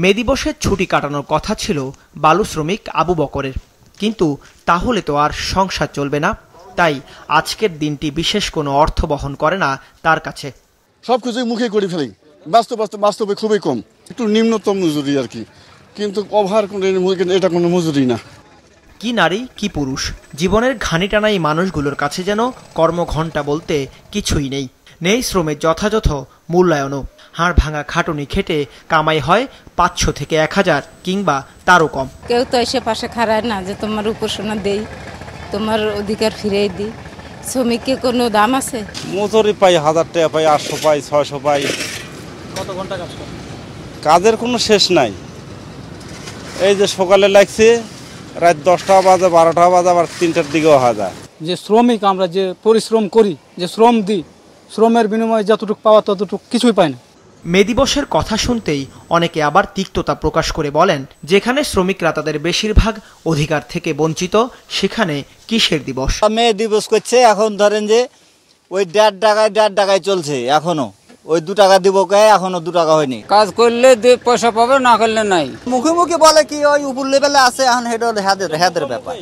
মে দিবসে ছুটি কাটানোর কথা ছিল বালু শ্রমিক আবু বকরের, কিন্তু তাহলে তো আর সংসার চলবে না। তাই আজকের দিনটি বিশেষ কোনো অর্থ বহন করে না তার কাছে। সবকিছুই মুখে করে ফেলি, বাস্তবে খুবই কম, একটু নিম্নতম মজুরি আর কি, কিন্তু ওভার এটা কোনো মজুরি না। কি নারী কি পুরুষ, জীবনের ঘানি টানা এই মানুষগুলোর কাছে যেন কর্মঘণ্টা বলতে কিছুই নেই, নেই শ্রমের যথাযথ মূল্যায়নও। হাড় ভাঙা খাটুনি খেটে কামাই হয় 500 থেকে 1000 কিংবা তারও কম। কেউ তো এসে পাশে খাড়ায় না যে তোমার উপাসনা দেই, তোমার অধিকার ফিরিয়ে দিই। শ্রমিককে কোনো দাম আছে? মজুরি পাই 1000 টাকা পাই, 800 পাই, 600 পাই। কত ঘন্টা কাজ করে? কাজের কোনো শেষ নাই। এই যে সকালে লাগছে, রাত 10টা বাজে, 12টা বাজে, আবার 3টার দিকেও হওয়া যায়। যে শ্রমিক আমরা যে পরিশ্রম করি, যে শ্রম দিই, শ্রমের বিনিময়ে যতটুকু পাওয়া ততটুকু কিছুই পাই না। মে দিবসের কথা শুনতেই অনেকে আবার তিক্ততা প্রকাশ করে বলেন, যেখানে শ্রমিকরা তাদের বেশিরভাগ অধিকার থেকে বঞ্চিত, সেখানে কিসের দিবস? মে দিবস করছে, এখন ধরেন যে ওই 1.5 টাকায় চলছে, এখনো ওই 2 টাকা দিব, এখনো 2 টাকা হয়নি। কাজ করলে পয়সা পাবে, না করলে নাই। মুখে মুখে বলে কি ওই উপর লেভেলে আছে, এখন এটা হেদের ব্যাপার।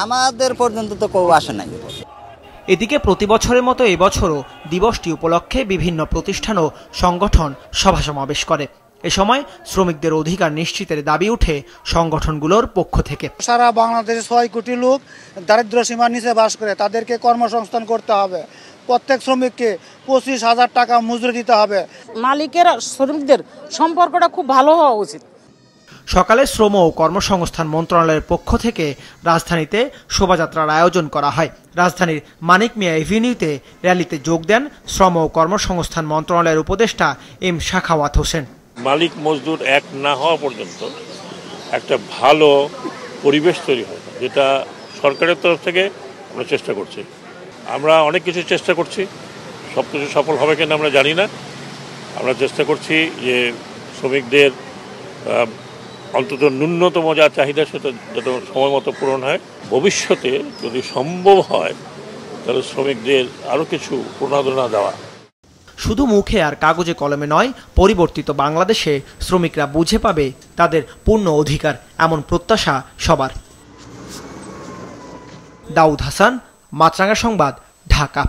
আমাদের পর্যন্ত তো কেউ আসে নাই। এদিকে প্রতি বছরের মতো এবছরও দিবসটি উপলক্ষে বিভিন্ন প্রতিষ্ঠান ও সংগঠন সভা সমাবেশ করে। এ সময় শ্রমিকদের অধিকার নিশ্চিতের দাবি উঠে সংগঠনগুলোর পক্ষ থেকে। সারা বাংলাদেশে 6 কোটি লোক দারিদ্র্য সীমার নিচে বাস করে, তাদেরকে কর্মসংস্থান করতে হবে। প্রত্যেক শ্রমিককে 25,000 টাকা মজুরি দিতে হবে। মালিকের শ্রমিকদের সম্পর্কটা খুব ভালো হওয়া উচিত। সকালে শ্রম ও কর্মসংস্থান মন্ত্রণালয়ের পক্ষ থেকে রাজধানীতে শোভাযাত্রার আয়োজন করা হয়। রাজধানীর মানিক মিয়া এভিনিউতে র্যালিতে যোগ দেন শ্রম ও কর্মসংস্থান মন্ত্রণালয়ের উপদেষ্টা এম শাখাওয়াত হোসেন। মালিক মজদুর এক না হওয়া পর্যন্ত একটা ভালো পরিবেশ তৈরি হয়, যেটা সরকারের তরফ থেকে আমরা চেষ্টা করছি। আমরা অনেক কিছু চেষ্টা করছি, সব কিছু সফল হবে কিনা আমরা জানি না। আমরা চেষ্টা করছি যে শ্রমিকদের অন্তত ন্যূনতম যা চাহিদা সেটা যাতে সময় মতো পূরণ হয়। ভবিষ্যতে যদি সম্ভব হয় তাহলে শ্রমিকদের আরও কিছু প্রণোদনা দেওয়া। শুধু মুখে আর কাগজে কলমে নয়, পরিবর্তিত বাংলাদেশে শ্রমিকরা বুঝে পাবে তাদের পূর্ণ অধিকার, এমন প্রত্যাশা সবার। দাউদ হাসান, মাছরাঙা সংবাদ, ঢাকা।